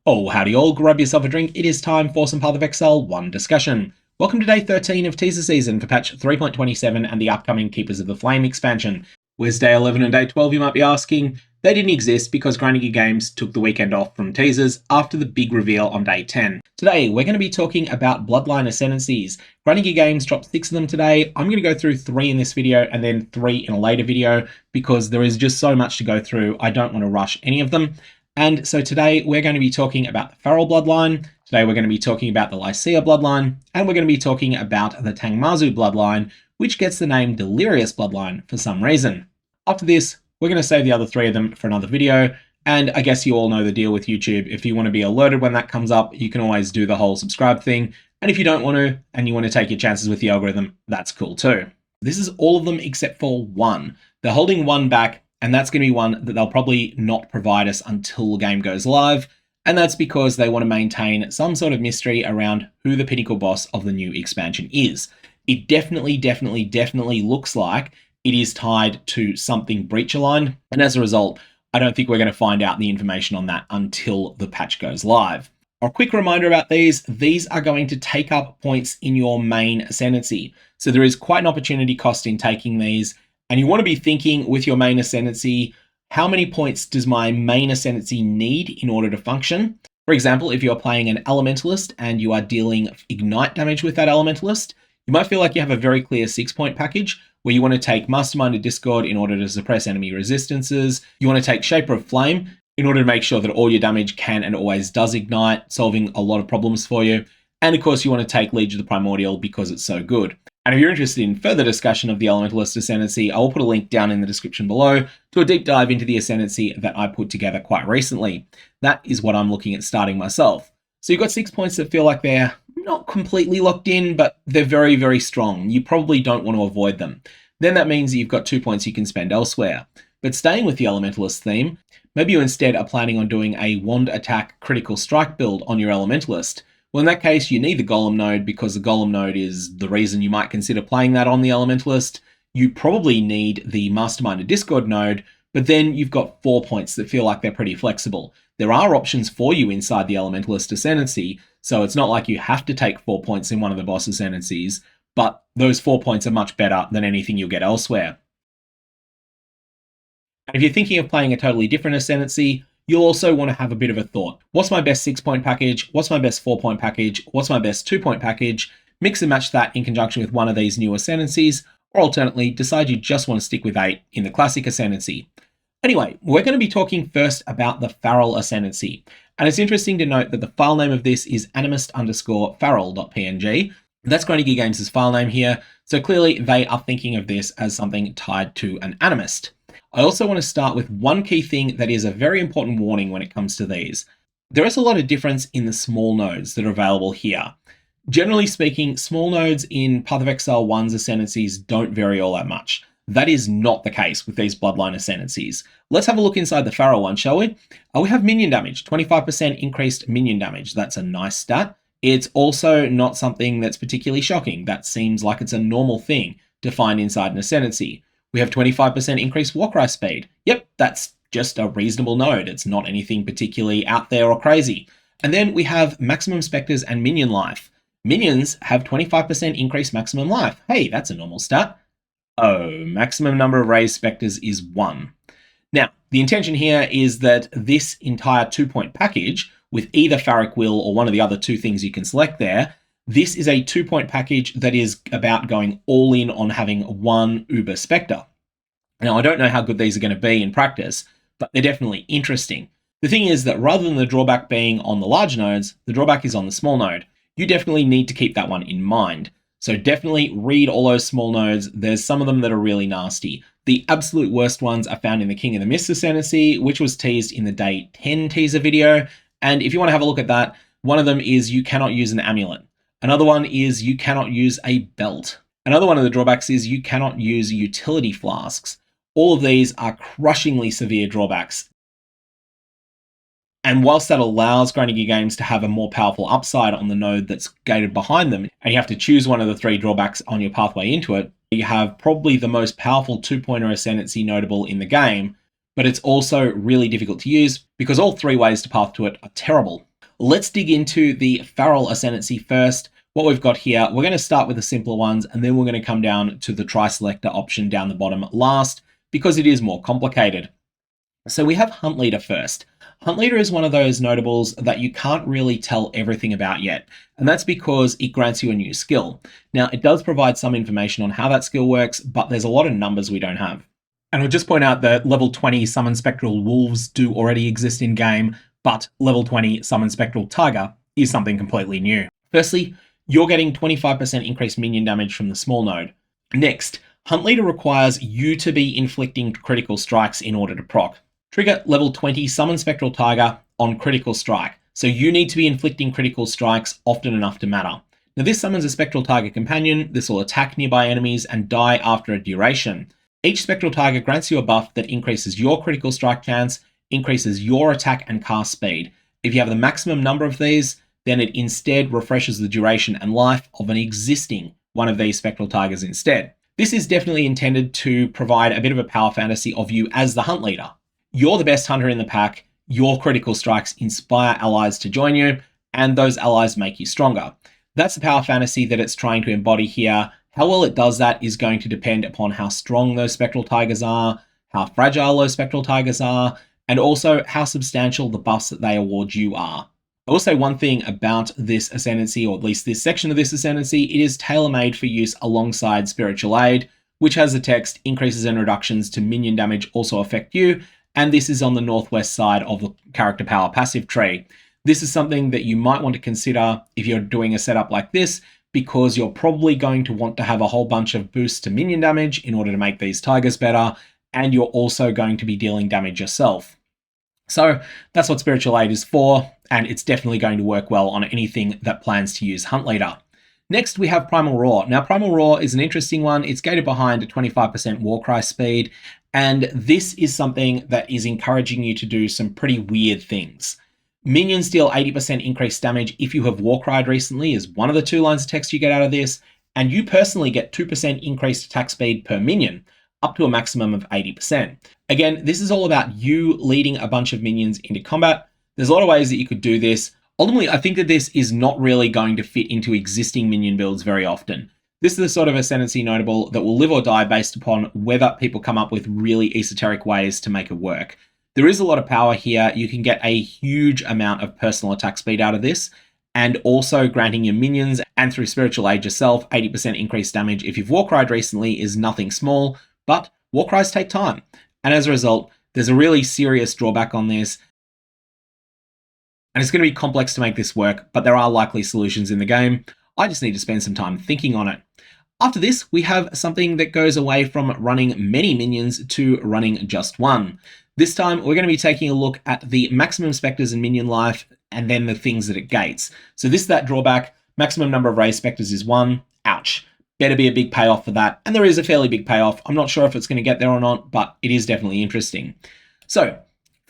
Oh, howdy all, grab yourself a drink, it is time for some Path of Exile 1 discussion. Welcome to day 13 of Teaser season for patch 3.27 and the upcoming Keepers of the Flame expansion. Where's day 11 and day 12, you might be asking? They didn't exist because Grinding Games took the weekend off from teasers after the big reveal on day 10. Today, we're going to be talking about Bloodline Ascendancies. Grinding Games dropped 6 of them today. I'm going to go through 3 in this video and then 3 in a later video because there is just so much to go through. I don't want to rush any of them. And so today we're going to be talking about the Farrul bloodline, today we're going to be talking about the Lycia bloodline, and we're going to be talking about the Tangmazu bloodline, which gets the name Delirious bloodline for some reason. After this, we're going to save the other 3 of them for another video, and I guess you all know the deal with YouTube. If you want to be alerted when that comes up, you can always do the whole subscribe thing, and if you don't want to, and you want to take your chances with the algorithm, that's cool too. This is all of them except for one. They're holding one back, and that's going to be one that they'll probably not provide us until the game goes live. And that's because they want to maintain some sort of mystery around who the pinnacle boss of the new expansion is. It definitely looks like it is tied to something breach aligned. And as a result, I don't think we're going to find out the information on that until the patch goes live. A quick reminder about these are going to take up points in your main Ascendancy. So there is quite an opportunity cost in taking these. And you want to be thinking with your main Ascendancy, how many points does my main Ascendancy need in order to function? For example, if you're playing an Elementalist and you are dealing Ignite damage with that Elementalist, you might feel like you have a very clear 6-point package where you want to take Mastermind of Discord in order to suppress enemy resistances. You want to take Shaper of Flame in order to make sure that all your damage can and always does ignite, solving a lot of problems for you. And of course, you want to take Leech of the Primordial because it's so good. And if you're interested in further discussion of the Elementalist Ascendancy, I will put a link down in the description below to a deep dive into the Ascendancy that I put together quite recently. That is what I'm looking at starting myself. So you've got 6 points that feel like they're not completely locked in, but they're very strong. You probably don't want to avoid them. Then that means that you've got 2 points you can spend elsewhere. But staying with the Elementalist theme, maybe you instead are planning on doing a wand attack critical strike build on your Elementalist. Well, in that case, you need the Golem node because the Golem node is the reason you might consider playing that on the Elementalist. You probably need the Mastermind of Discord node, but then you've got 4 points that feel like they're pretty flexible. There are options for you inside the Elementalist Ascendancy, so it's not like you have to take 4 points in one of the boss Ascendancies, but those 4 points are much better than anything you'll get elsewhere. And if you're thinking of playing a totally different Ascendancy, you'll also want to have a bit of a thought. What's my best 6-point package? What's my best 4-point package? What's my best 2-point package? Mix and match that in conjunction with one of these new Ascendancies, or alternately, decide you just want to stick with 8 in the classic Ascendancy. Anyway, we're going to be talking first about the Farrul Ascendancy. And it's interesting to note that the file name of this is animist_farrul.png. That's Grinding Games' file name here, so clearly they are thinking of this as something tied to an animist. I also want to start with one key thing that is a very important warning when it comes to these. There is a lot of difference in the small nodes that are available here. Generally speaking, small nodes in Path of Exile 1's Ascendancies don't vary all that much. That is not the case with these Bloodline Ascendancies. Let's have a look inside the Farrul one, shall we? We have minion damage, 25% increased minion damage. That's a nice stat. It's also not something that's particularly shocking. That seems like it's a normal thing to find inside an Ascendancy. We have 25% increased Warcry speed. Yep, that's just a reasonable node. It's not anything particularly out there or crazy. And then we have maximum specters and minion life. Minions have 25% increased maximum life. Hey, that's a normal stat. Oh, maximum number of raised specters is 1. Now, the intention here is that this entire 2-point package, with either Pharric Will or one of the other 2 things you can select there, this is a 2-point package that is about going all in on having 1 Uber Spectre. Now, I don't know how good these are going to be in practice, but they're definitely interesting. The thing is that rather than the drawback being on the large nodes, the drawback is on the small node. You definitely need to keep that one in mind. So definitely read all those small nodes. There's some of them that are really nasty. The absolute worst ones are found in the King of the Mist Ascendancy, which was teased in the day 10 teaser video. And if you want to have a look at that, one of them is you cannot use an amulet. Another one is you cannot use a belt. Another one of the drawbacks is you cannot use utility flasks. All of these are crushingly severe drawbacks. And whilst that allows Grinding Games to have a more powerful upside on the node that's gated behind them, and you have to choose one of the 3 drawbacks on your pathway into it, you have probably the most powerful 2-pointer Ascendancy notable in the game, but it's also really difficult to use because all 3 ways to path to it are terrible. Let's dig into the Farrul Ascendancy first. What we've got here, we're going to start with the simpler ones, and then we're going to come down to the tri-selector option down the bottom last, because it is more complicated. So we have Huntleader first. Huntleader is one of those notables that you can't really tell everything about yet, and that's because it grants you a new skill. Now, it does provide some information on how that skill works, but there's a lot of numbers we don't have. And I'll just point out that level 20 Summon Spectral Wolves do already exist in game, but level 20 Summon Spectral Tiger is something completely new. Firstly, you're getting 25% increased minion damage from the small node. Next, Huntleader requires you to be inflicting critical strikes in order to proc. Trigger level 20 Summon Spectral Tiger on critical strike. So you need to be inflicting critical strikes often enough to matter. Now this summons a Spectral Tiger companion. This will attack nearby enemies and die after a duration. Each Spectral Tiger grants you a buff that increases your critical strike chance, increases your attack and cast speed. If you have the maximum number of these, then it instead refreshes the duration and life of an existing one of these Spectral Tigers instead. This is definitely intended to provide a bit of a power fantasy of you as the Huntleader. You're the best hunter in the pack, your critical strikes inspire allies to join you, and those allies make you stronger. That's the power fantasy that it's trying to embody here. How well it does that is going to depend upon how strong those Spectral Tigers are, how fragile those Spectral Tigers are, and also how substantial the buffs that they award you are. I will say one thing about this Ascendancy, or at least this section of this Ascendancy, it is tailor-made for use alongside Spiritual Aid, which has the text, increases and reductions to minion damage also affect you, and this is on the northwest side of the character power passive tree. This is something that you might want to consider if you're doing a setup like this, because you're probably going to want to have a whole bunch of boosts to minion damage in order to make these tigers better, and you're also going to be dealing damage yourself. So that's what Spiritual Aid is for, and it's definitely going to work well on anything that plans to use Huntleader. Next, we have Primal Roar. Now, Primal Roar is an interesting one. It's gated behind a 25% Warcry speed, and this is something that is encouraging you to do some pretty weird things. Minions deal 80% increased damage if you have Warcried recently, is one of the 2 lines of text you get out of this, and you personally get 2% increased attack speed per minion, up to a maximum of 80%. Again, this is all about you leading a bunch of minions into combat. There's a lot of ways that you could do this. Ultimately, I think that this is not really going to fit into existing minion builds very often. This is the sort of Ascendancy notable that will live or die based upon whether people come up with really esoteric ways to make it work. There is a lot of power here. You can get a huge amount of personal attack speed out of this, and also granting your minions and through Spiritual Aid yourself 80% increased damage if you've Warcried recently is nothing small, but Warcries take time. And as a result, there's a really serious drawback on this. And it's going to be complex to make this work, but there are likely solutions in the game. I just need to spend some time thinking on it. After this, we have something that goes away from running many minions to running just one. This time, we're going to be taking a look at the maximum specters and minion life, and then the things that it gates. So this is that drawback. Maximum number of raised specters is 1. Ouch. Better be a big payoff for that. And there is a fairly big payoff. I'm not sure if it's going to get there or not, but it is definitely interesting. So,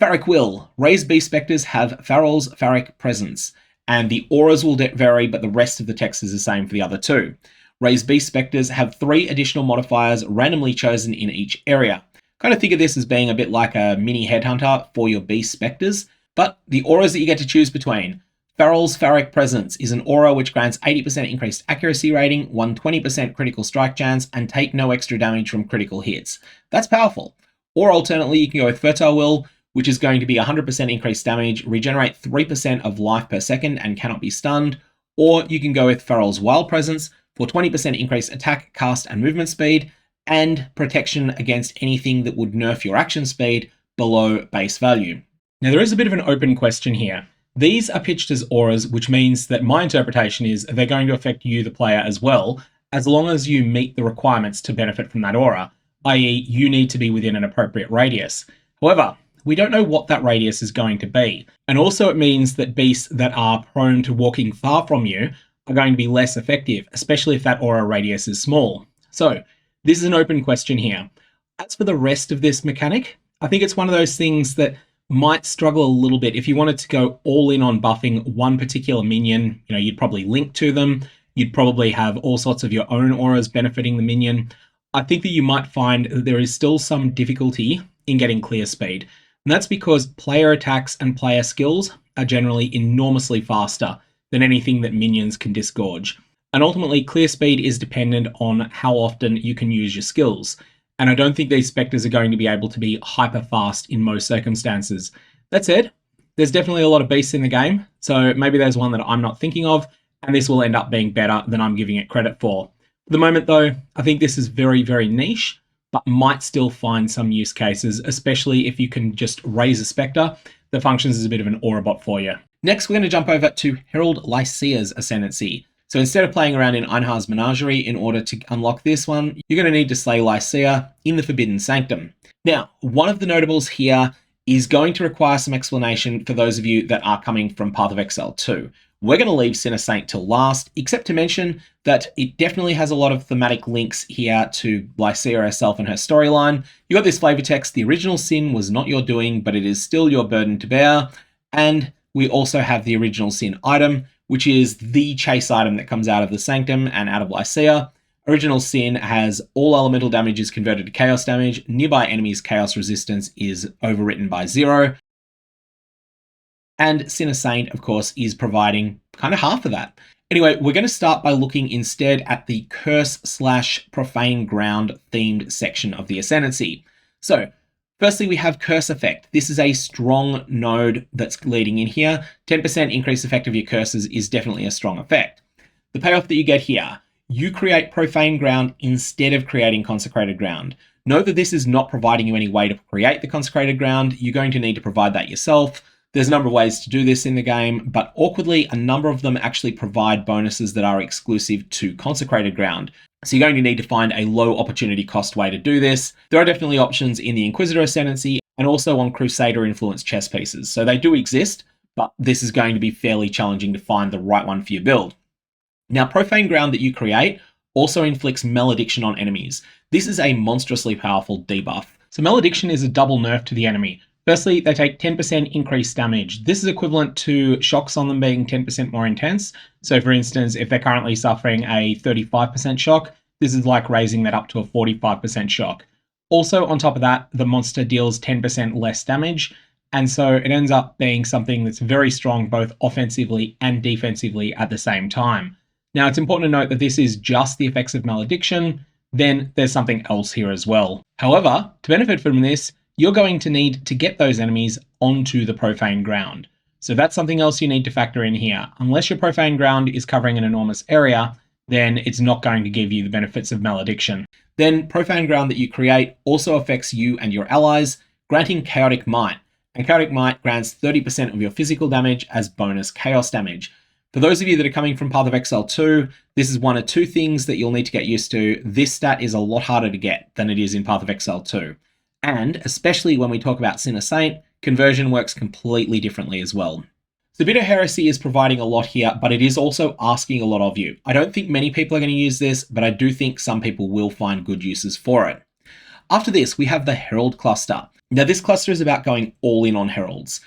Pharric will. Raised beast specters have Farrul's Pharric presence, and the auras will vary, but the rest of the text is the same for the other 2. Raised beast specters have 3 additional modifiers randomly chosen in each area. Kind of think of this as being a bit like a mini headhunter for your beast specters, but the auras that you get to choose between. Farrul's Pharric Presence is an aura which grants 80% increased accuracy rating, 120% critical strike chance, and take no extra damage from critical hits. That's powerful. Or alternately, you can go with Fertile Will, which is going to be 100% increased damage, regenerate 3% of life per second, and cannot be stunned. Or you can go with Farrul's Wild Presence for 20% increased attack, cast, and movement speed, and protection against anything that would nerf your action speed below base value. Now, there is a bit of an open question here. These are pitched as auras, which means that my interpretation is they're going to affect you, the player, as well, as long as you meet the requirements to benefit from that aura, i.e. you need to be within an appropriate radius. However, we don't know what that radius is going to be, and also it means that beasts that are prone to walking far from you are going to be less effective, especially if that aura radius is small. So, this is an open question here. As for the rest of this mechanic, I think it's one of those things that might struggle a little bit. If you wanted to go all in on buffing one particular minion, you'd probably link to them. You'd probably have all sorts of your own auras benefiting the minion. I think that you might find that there is still some difficulty in getting clear speed. And that's because player attacks and player skills are generally enormously faster than anything that minions can disgorge. And ultimately, clear speed is dependent on how often you can use your skills. And I don't think these spectres are going to be able to be hyper fast in most circumstances. That said, there's definitely a lot of beasts in the game, so maybe there's one that I'm not thinking of, and this will end up being better than I'm giving it credit for. For the moment though, I think this is very, very niche, but might still find some use cases, especially if you can just raise a spectre that functions as a bit of an aura bot for you. Next, we're going to jump over to Herald Lycia's Ascendancy. So instead of playing around in Einhar's Menagerie in order to unlock this one, you're going to need to slay Lycia in the Forbidden Sanctum. Now, one of the notables here is going to require some explanation for those of you that are coming from Path of Exile 2. We're going to leave Sinner Saint till last, except to mention that it definitely has a lot of thematic links here to Lycia herself and her storyline. You got this flavor text: the original sin was not your doing, but it is still your burden to bear. And we also have the original sin item, which is the chase item that comes out of the Sanctum and out of Lycia. Original Sin has all elemental damage is converted to chaos damage. Nearby enemies' chaos resistance is overwritten by 0. And Sinner Saint, of course, is providing kind of half of that. Anyway, we're going to start by looking instead at the Curse/Profane Ground themed section of the Ascendancy. So, firstly, we have Curse Effect. This is a strong node that's leading in here. 10% increased effect of your curses is definitely a strong effect. The payoff that you get here: you create Profane Ground instead of creating Consecrated Ground. Note that this is not providing you any way to create the Consecrated Ground. You're going to need to provide that yourself. There's a number of ways to do this in the game, but awkwardly, a number of them actually provide bonuses that are exclusive to Consecrated Ground. So you're going to need to find a low opportunity cost way to do this. There are definitely options in the Inquisitor Ascendancy and also on Crusader influenced chess pieces. So they do exist, but this is going to be fairly challenging to find the right one for your build. Now, Profane Ground that you create also inflicts Malediction on enemies. This is a monstrously powerful debuff. So Malediction is a double nerf to the enemy. Firstly, they take 10% increased damage. This is equivalent to shocks on them being 10% more intense. So for instance, if they're currently suffering a 35% shock, this is like raising that up to a 45% shock. Also, on top of that, the monster deals 10% less damage. And so it ends up being something that's very strong both offensively and defensively at the same time. Now, it's important to note that this is just the effects of Malediction. Then there's something else here as well. However, to benefit from this, you're going to need to get those enemies onto the Profane Ground. So that's something else you need to factor in here. Unless your Profane Ground is covering an enormous area, then it's not going to give you the benefits of Malediction. Then Profane Ground that you create also affects you and your allies, granting Chaotic Might. And Chaotic Might grants 30% of your physical damage as bonus chaos damage. For those of you that are coming from Path of Exile 2, this is one of two things that you'll need to get used to. This stat is a lot harder to get than it is in Path of Exile 2. And especially when we talk about Sinner Saint, conversion works completely differently as well. So Bitter Heresy is providing a lot here, but it is also asking a lot of you. I don't think many people are going to use this, but I do think some people will find good uses for it. After this, we have the Herald cluster. Now this cluster is about going all in on Heralds.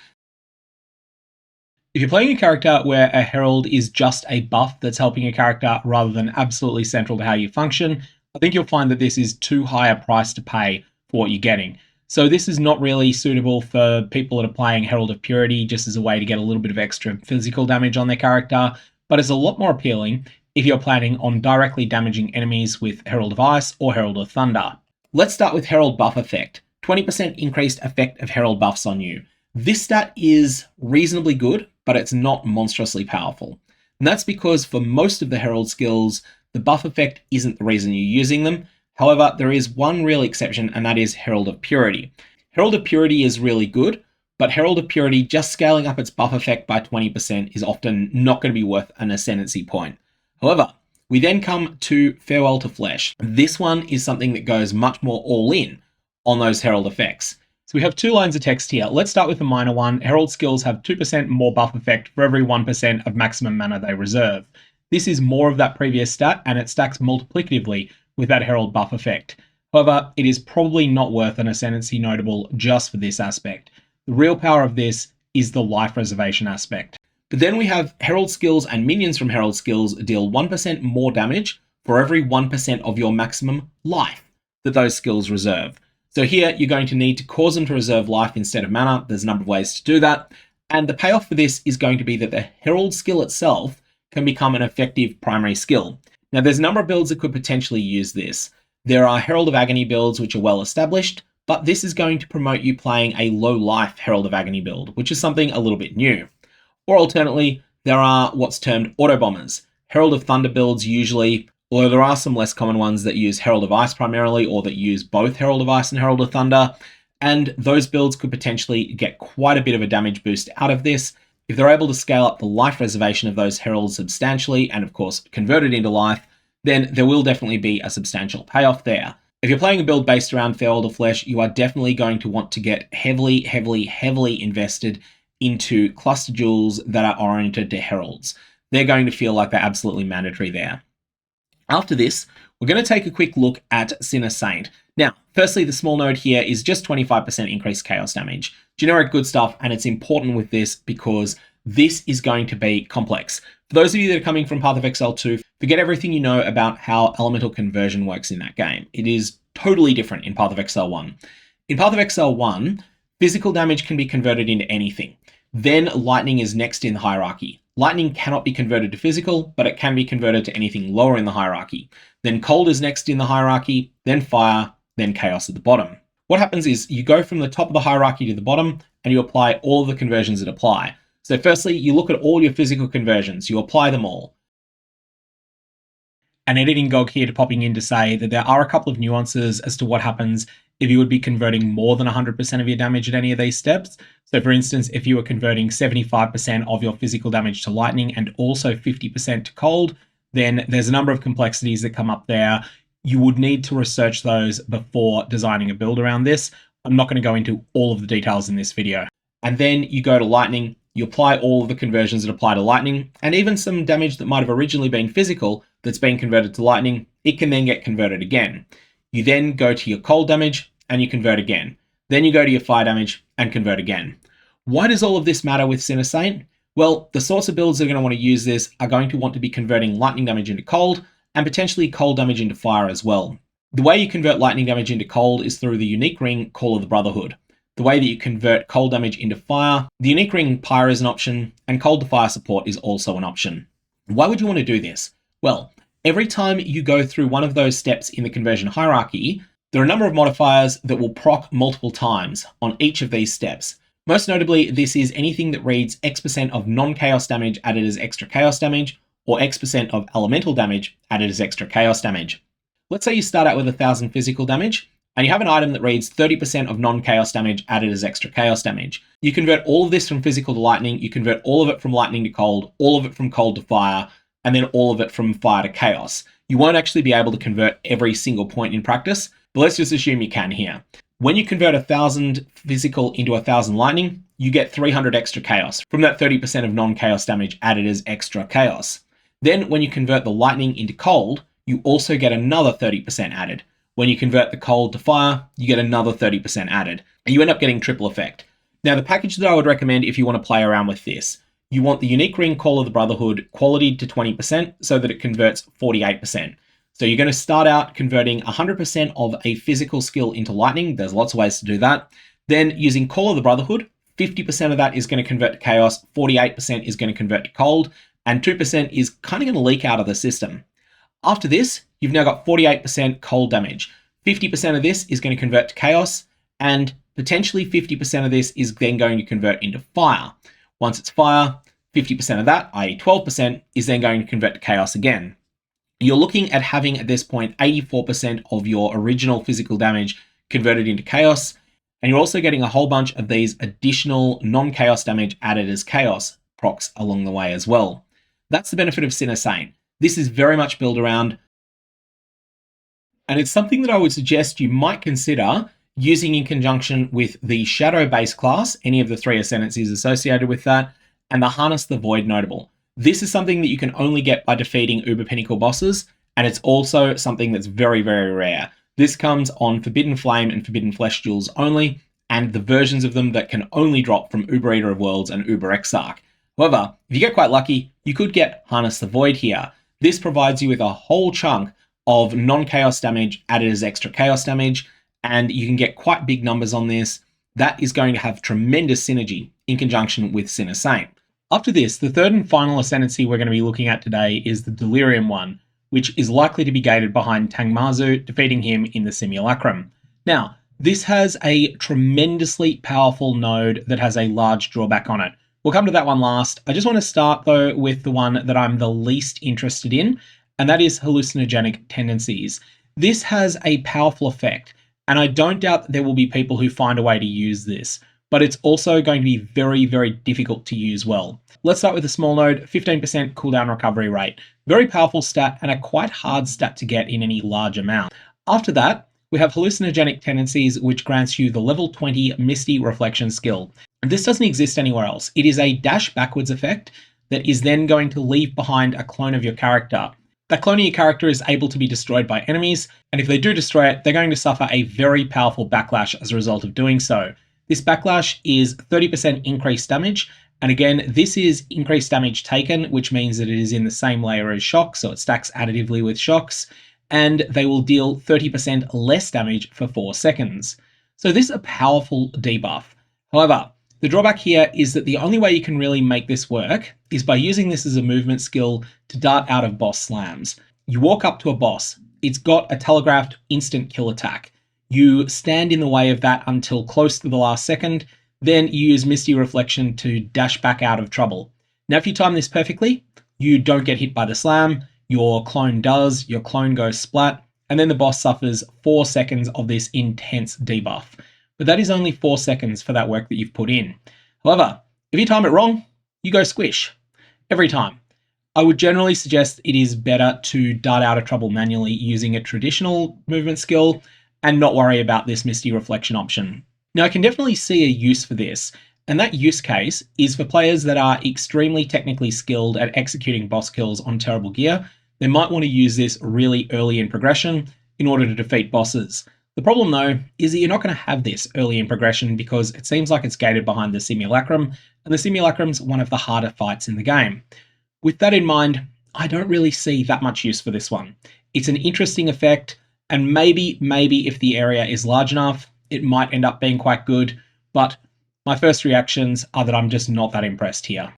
If you're playing a character where a Herald is just a buff that's helping a character rather than absolutely central to how you function, I think you'll find that this is too high a price to pay for what you're getting. So this is not really suitable for people that are playing Herald of Purity just as a way to get a little bit of extra physical damage on their character, but it's a lot more appealing if you're planning on directly damaging enemies with Herald of Ice or Herald of Thunder. Let's start with Herald buff effect. 20% increased effect of Herald buffs on you. This stat is reasonably good, but it's not monstrously powerful. And that's because for most of the Herald skills, the buff effect isn't the reason you're using them. However, there is one real exception, and that is Herald of Purity. Herald of Purity is really good, but Herald of Purity just scaling up its buff effect by 20% is often not going to be worth an Ascendancy point. However, we then come to Farewell to Flesh. This one is something that goes much more all in on those Herald effects. So we have two lines of text here. Let's start with the minor one. Herald skills have 2% more buff effect for every 1% of maximum mana they reserve. This is more of that previous stat, and it stacks multiplicatively with that Herald buff effect. However, it is probably not worth an Ascendancy notable just for this aspect. The real power of this is the life reservation aspect. But then we have Herald skills and minions from Herald skills deal 1% more damage for every 1% of your maximum life that those skills reserve. So here you're going to need to cause them to reserve life instead of mana. There's a number of ways to do that. And the payoff for this is going to be that the Herald skill itself can become an effective primary skill. Now, there's a number of builds that could potentially use this. There are Herald of Agony builds which are well established, but this is going to promote you playing a low-life Herald of Agony build, which is something a little bit new. Or alternately, there are what's termed auto-bombers. Herald of Thunder builds usually, although there are some less common ones that use Herald of Ice primarily, or that use both Herald of Ice and Herald of Thunder, and those builds could potentially get quite a bit of a damage boost out of this. If they're able to scale up the life reservation of those Heralds substantially, and of course convert it into life, then there will definitely be a substantial payoff there. If you're playing a build based around Fair Order Flesh, you are definitely going to want to get heavily invested into cluster jewels that are oriented to Heralds. They're going to feel like they're absolutely mandatory there. After this, we're going to take a quick look at Sinner Saint. Now, firstly, the small node here is just 25% increased chaos damage. Generic good stuff, and it's important with this because this is going to be complex. For those of you that are coming from Path of Exile 2, forget everything you know about how elemental conversion works in that game. It is totally different in Path of Exile 1. In Path of Exile 1, physical damage can be converted into anything. Then lightning is next in the hierarchy. Lightning cannot be converted to physical, but it can be converted to anything lower in the hierarchy. Then cold is next in the hierarchy, then fire, then chaos at the bottom. What happens is you go from the top of the hierarchy to the bottom, and you apply all of the conversions that apply. So firstly, you look at all your physical conversions, you apply them all. An editing gog here to popping in to say that there are a couple of nuances as to what happens if you would be converting more than 100% of your damage at any of these steps. So for instance, if you were converting 75% of your physical damage to lightning and also 50% to cold, then there's a number of complexities that come up there. You would need to research those before designing a build around this. I'm not going to go into all of the details in this video. And then you go to lightning, you apply all of the conversions that apply to lightning, and even some damage that might have originally been physical that's been converted to lightning, it can then get converted again. You then go to your cold damage and you convert again. Then you go to your fire damage and convert again. Why does all of this matter with Sinner Saint? Well, the sorts of builds that are going to want to use this are going to want to be converting lightning damage into cold and potentially cold damage into fire as well. The way you convert lightning damage into cold is through the unique ring Call of the Brotherhood. The way that you convert cold damage into fire, the unique ring Pyre is an option, and cold to fire support is also an option. Why would you want to do this? Well, every time you go through one of those steps in the conversion hierarchy, there are a number of modifiers that will proc multiple times on each of these steps. Most notably, this is anything that reads X% of non-chaos damage added as extra chaos damage, or X% of elemental damage added as extra chaos damage. Let's say you start out with 1,000 physical damage, and you have an item that reads 30% of non-chaos damage added as extra chaos damage. You convert all of this from physical to lightning, you convert all of it from lightning to cold, all of it from cold to fire, and then all of it from fire to chaos. You won't actually be able to convert every single point in practice, but let's just assume you can here. When you convert 1,000 physical into 1,000 lightning, you get 300 extra chaos from that 30% of non-chaos damage added as extra chaos. Then when you convert the lightning into cold, you also get another 30% added. When you convert the cold to fire, you get another 30% added. And you end up getting triple effect. Now, the package that I would recommend if you want to play around with this, you want the unique ring Call of the Brotherhood qualityed to 20% so that it converts 48%. So you're going to start out converting 100% of a physical skill into lightning. There's lots of ways to do that. Then using Call of the Brotherhood, 50% of that is going to convert to chaos, 48% is going to convert to cold, and 2% is kind of going to leak out of the system. After this, you've now got 48% cold damage. 50% of this is going to convert to chaos, and potentially 50% of this is then going to convert into fire. Once it's fire, 50% of that, i.e. 12%, is then going to convert to chaos again. You're looking at having, at this point, 84% of your original physical damage converted into chaos, and you're also getting a whole bunch of these additional non-chaos damage added as chaos procs along the way as well. That's the benefit of Sinner Saint. This is very much built around, and it's something that I would suggest you might consider using in conjunction with the Shadow base class, any of the 3 Ascendancies associated with that, and the Harness the Void notable. This is something that you can only get by defeating Uber Pinnacle bosses, and it's also something that's very, very rare. This comes on Forbidden Flame and Forbidden Flesh jewels only, and the versions of them that can only drop from Uber Eater of Worlds and Uber Exarch. However, if you get quite lucky, you could get Harness the Void here. This provides you with a whole chunk of non-chaos damage added as extra chaos damage, and you can get quite big numbers on this. That is going to have tremendous synergy in conjunction with Sinner Saint. After this, the third and final Ascendancy we're going to be looking at today is the Delirium one, which is likely to be gated behind Tangmazu, defeating him in the Simulacrum. Now, this has a tremendously powerful node that has a large drawback on it. We'll come to that one last. I just want to start, though, with the one that I'm the least interested in, and that is Hallucinogenic Tendencies. This has a powerful effect, and I don't doubt that there will be people who find a way to use this, but it's also going to be very, very difficult to use well. Let's start with the small node, 15% cooldown recovery rate. Very powerful stat and a quite hard stat to get in any large amount. After that, we have Hallucinogenic Tendencies, which grants you the level 20 Misty Reflection skill. This doesn't exist anywhere else. It is a dash backwards effect that is then going to leave behind a clone of your character. That clone of your character is able to be destroyed by enemies, and if they do destroy it, they're going to suffer a very powerful backlash as a result of doing so. This backlash is 30% increased damage, and again, this is increased damage taken, which means that it is in the same layer as shock, so it stacks additively with shocks, and they will deal 30% less damage for 4 seconds. So this is a powerful debuff. However, the drawback here is that the only way you can really make this work is by using this as a movement skill to dart out of boss slams. You walk up to a boss, it's got a telegraphed instant kill attack. You stand in the way of that until close to the last second, then you use Misty Reflection to dash back out of trouble. Now, if you time this perfectly, you don't get hit by the slam, your clone does, your clone goes splat, and then the boss suffers 4 seconds of this intense debuff. But that is only 4 seconds for that work that you've put in. However, if you time it wrong, you go squish. Every time. I would generally suggest it is better to dart out of trouble manually using a traditional movement skill and not worry about this Misty Reflection option. Now, I can definitely see a use for this, and that use case is for players that are extremely technically skilled at executing boss kills on terrible gear. They might want to use this really early in progression in order to defeat bosses. The problem, though, is that you're not going to have this early in progression because it seems like it's gated behind the Simulacrum, and the Simulacrum's one of the harder fights in the game. With that in mind, I don't really see that much use for this one. It's an interesting effect, and maybe if the area is large enough, it might end up being quite good, but my first reactions are that I'm just not that impressed here.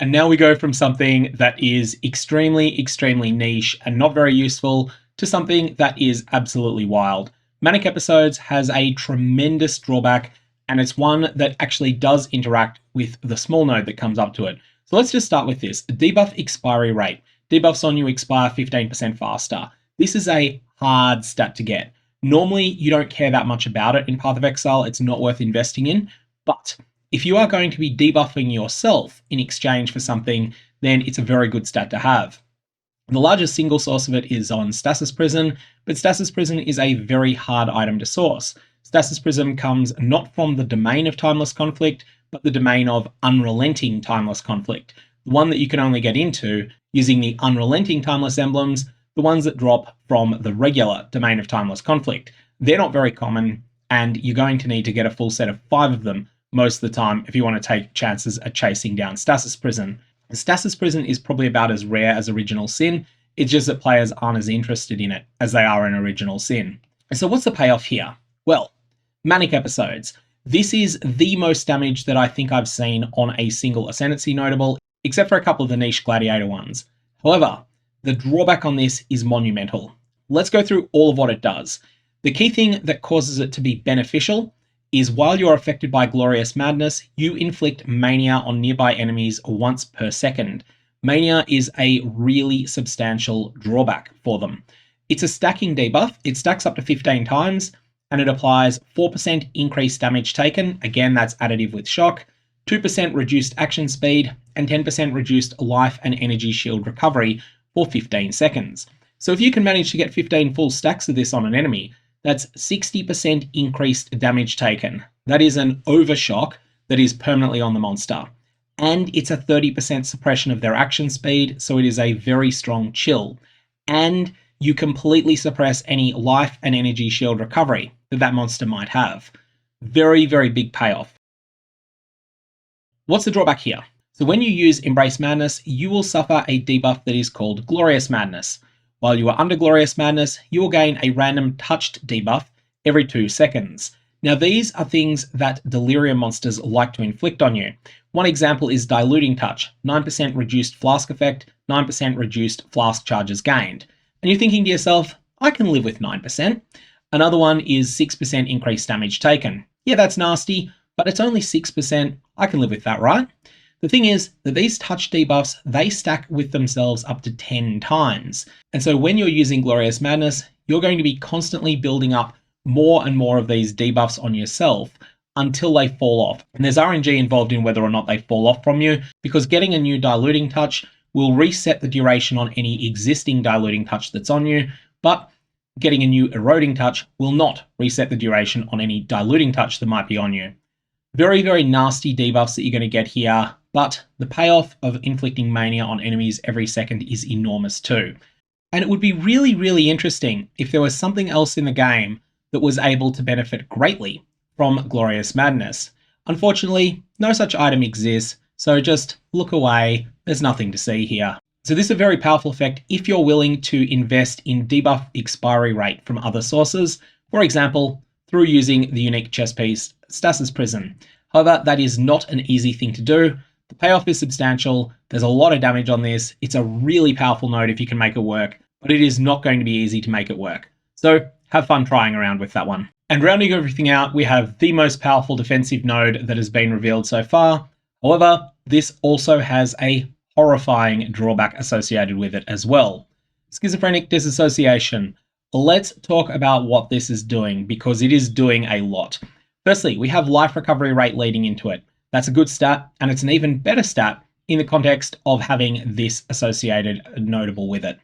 And now we go from something that is extremely niche and not very useful to something that is absolutely wild. Manic Episodes has a tremendous drawback, and it's one that actually does interact with the small node that comes up to it. So let's just start with this. Debuff expiry rate. Debuffs on you expire 15% faster. This is a hard stat to get. Normally, you don't care that much about it in Path of Exile. It's not worth investing in. But if you are going to be debuffing yourself in exchange for something, then it's a very good stat to have. The largest single source of it is on Stasis Prison, but Stasis Prison is a very hard item to source. Stasis Prison comes not from the domain of Timeless Conflict, but the domain of Unrelenting Timeless Conflict, the one that you can only get into using the Unrelenting Timeless Emblems, the ones that drop from the regular domain of Timeless Conflict. They're not very common, and you're going to need to get a full set of 5 of them most of the time if you want to take chances at chasing down Stasis Prison. Stasis Prison is probably about as rare as Original Sin. It's just that players aren't as interested in it as they are in Original Sin. So what's the payoff here? Well, Manic Episodes. This is the most damage that I think I've seen on a single Ascendancy notable, except for a couple of the niche Gladiator ones. However, the drawback on this is monumental. Let's go through all of what it does. The key thing that causes it to be beneficial is while you're affected by Glorious Madness, you inflict Mania on nearby enemies once per second. Mania is a really substantial drawback for them. It's a stacking debuff. It stacks up to 15 times, and it applies 4% increased damage taken. Again, that's additive with shock, 2% reduced action speed, and 10% reduced life and energy shield recovery for 15 seconds. So if you can manage to get 15 full stacks of this on an enemy, that's 60% increased damage taken. That is an overshock that is permanently on the monster. And it's a 30% suppression of their action speed, so it is a very strong chill. And you completely suppress any life and energy shield recovery that monster might have. Very, very big payoff. What's the drawback here? So when you use Embrace Madness, you will suffer a debuff that is called Glorious Madness. While you are under Glorious Madness, you will gain a random touched debuff every 2 seconds. Now, these are things that Delirium monsters like to inflict on you. One example is Diluting Touch, 9% reduced flask effect, 9% reduced flask charges gained. And you're thinking to yourself, I can live with 9%. Another one is 6% increased damage taken. Yeah, that's nasty, but it's only 6%. I can live with that, right? The thing is that these touch debuffs, they stack with themselves up to 10 times. And so when you're using Glorious Madness, you're going to be constantly building up more and more of these debuffs on yourself until they fall off. And there's RNG involved in whether or not they fall off from you, because getting a new Diluting Touch will reset the duration on any existing Diluting Touch that's on you, but getting a new Eroding Touch will not reset the duration on any Diluting Touch that might be on you. Very, very nasty debuffs that you're going to get here, but the payoff of inflicting mania on enemies every second is enormous too. And it would be really, really interesting if there was something else in the game that was able to benefit greatly from Glorious Madness. Unfortunately, no such item exists, so just look away, there's nothing to see here. So this is a very powerful effect if you're willing to invest in debuff expiry rate from other sources, for example, through using the unique chess piece Stasis Prison. However, that is not an easy thing to do. The payoff is substantial, there's a lot of damage on this, it's a really powerful node if you can make it work, but it is not going to be easy to make it work. So have fun trying around with that one. And rounding everything out, we have the most powerful defensive node that has been revealed so far. However, this also has a horrifying drawback associated with it as well. Schizophrenic Dissociation. Let's talk about what this is doing, because it is doing a lot. Firstly, we have life recovery rate leading into it. That's a good stat, and it's an even better stat in the context of having this associated notable with it.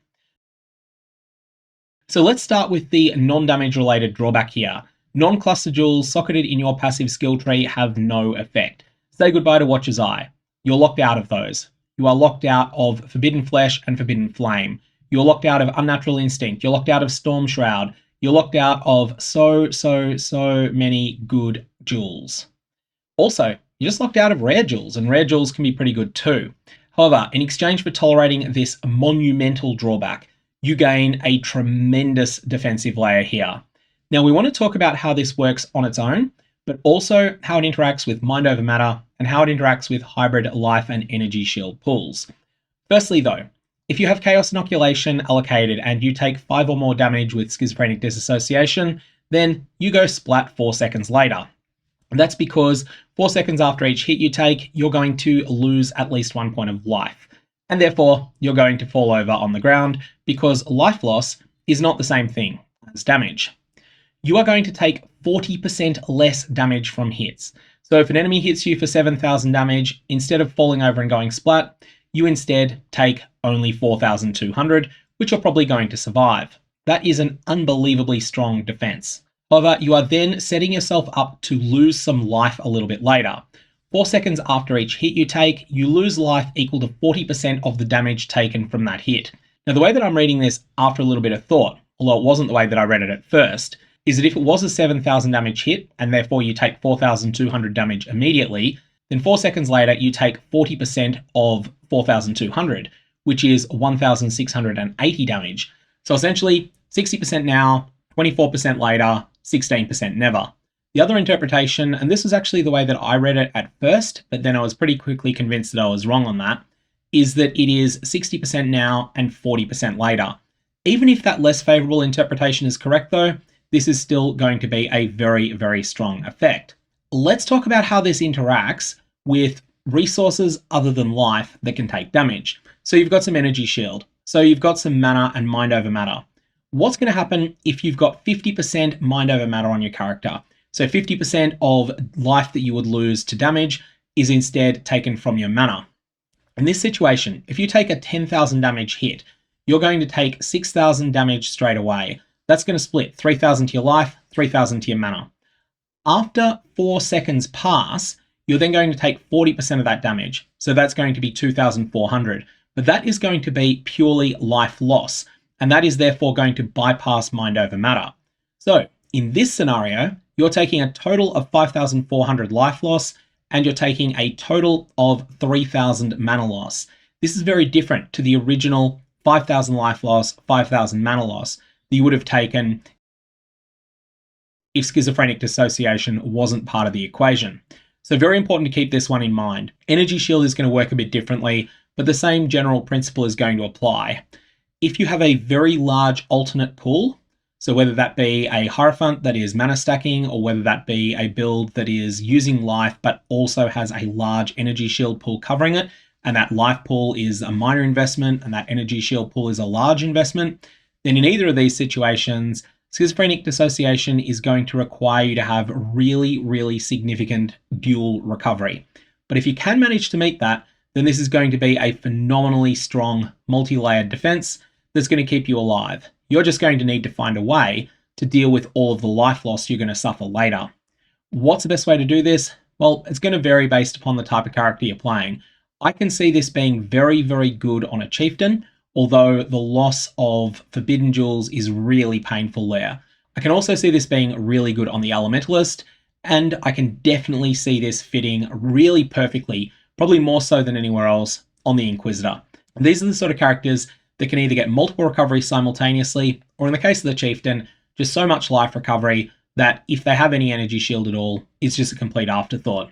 So let's start with the non-damage related drawback here. Non-cluster jewels socketed in your passive skill tree have no effect. Say goodbye to Watcher's Eye. You're locked out of those. You are locked out of Forbidden Flesh and Forbidden Flame. You're locked out of Unnatural Instinct. You're locked out of Storm Shroud. You're locked out of so many good jewels. Also, you're just locked out of rare jewels, and rare jewels can be pretty good too. However, in exchange for tolerating this monumental drawback, you gain a tremendous defensive layer here. Now, we want to talk about how this works on its own, but also how it interacts with Mind Over Matter and how it interacts with hybrid life and energy shield pools. Firstly though, if you have Chaos Inoculation allocated and you take 5 or more damage with Schizophrenic Dissociation, then you go splat 4 seconds later. And that's because 4 seconds after each hit you take, you're going to lose at least 1 point of life. And therefore, you're going to fall over on the ground because life loss is not the same thing as damage. You are going to take 40% less damage from hits. So if an enemy hits you for 7,000 damage, instead of falling over and going splat, you instead take only 4,200, which you're probably going to survive. That is an unbelievably strong defense. However, you are then setting yourself up to lose some life a little bit later. 4 seconds after each hit you take, you lose life equal to 40% of the damage taken from that hit. Now, the way that I'm reading this after a little bit of thought, although it wasn't the way that I read it at first, is that if it was a 7,000 damage hit, and therefore you take 4,200 damage immediately, then 4 seconds later you take 40% of 4,200, which is 1,680 damage. So essentially, 60% now, 24% later, 16% never. The other interpretation, and this was actually the way that I read it at first, but then I was pretty quickly convinced that I was wrong on that, is that it is 60% now and 40% later. Even if that less favorable interpretation is correct though, this is still going to be a very, very strong effect. Let's talk about how this interacts with resources other than life that can take damage. So you've got some energy shield. So you've got some mana and Mind Over Matter. What's going to happen if you've got 50% Mind Over Matter on your character? So 50% of life that you would lose to damage is instead taken from your mana. In this situation, if you take a 10,000 damage hit, you're going to take 6,000 damage straight away. That's going to split 3,000 to your life, 3,000 to your mana. After 4 seconds pass, you're then going to take 40% of that damage. So that's going to be 2,400. But that is going to be purely life loss. And that is therefore going to bypass Mind Over Matter. So in this scenario, you're taking a total of 5,400 life loss, and you're taking a total of 3,000 mana loss. This is very different to the original 5,000 life loss, 5,000 mana loss that you would have taken if Schizophrenic Dissociation wasn't part of the equation. So very important to keep this one in mind. Energy Shield is going to work a bit differently, but the same general principle is going to apply. If you have a very large alternate pool, so whether that be a Hierophant that is mana stacking, or whether that be a build that is using life but also has a large energy shield pool covering it, and that life pool is a minor investment and that energy shield pool is a large investment, then in either of these situations, Schizophrenic Dissociation is going to require you to have really, really significant dual recovery. But if you can manage to meet that, then this is going to be a phenomenally strong multi-layered defense that's going to keep you alive. You're just going to need to find a way to deal with all of the life loss you're going to suffer later. What's the best way to do this? Well, it's going to vary based upon the type of character you're playing. I can see this being very, very good on a Chieftain, although the loss of Forbidden Jewels is really painful there. I can also see this being really good on the Elementalist, and I can definitely see this fitting really perfectly, probably more so than anywhere else, on the Inquisitor. These are the sort of characters that can either get multiple recoveries simultaneously, or in the case of the Chieftain, just so much life recovery that if they have any energy shield at all, it's just a complete afterthought.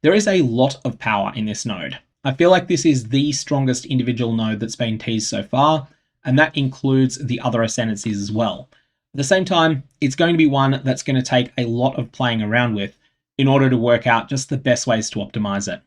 There is a lot of power in this node. I feel like this is the strongest individual node that's been teased so far, and that includes the other Ascendancies as well. At the same time, it's going to be one that's going to take a lot of playing around with in order to work out just the best ways to optimize it.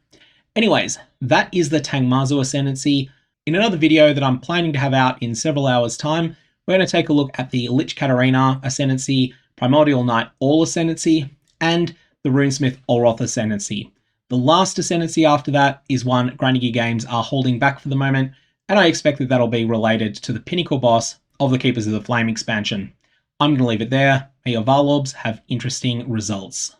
Anyways, that is the Tangmazu Ascendancy. In another video that I'm planning to have out in several hours' time, we're going to take a look at the Lich Katarina Ascendancy, Primordial Knight All Ascendancy, and the Runesmith Olroth Ascendancy. The last Ascendancy after that is one Grinding Gear Games are holding back for the moment, and I expect that that'll be related to the pinnacle boss of the Keepers of the Flame expansion. I'm going to leave it there. May your Varlobs have interesting results.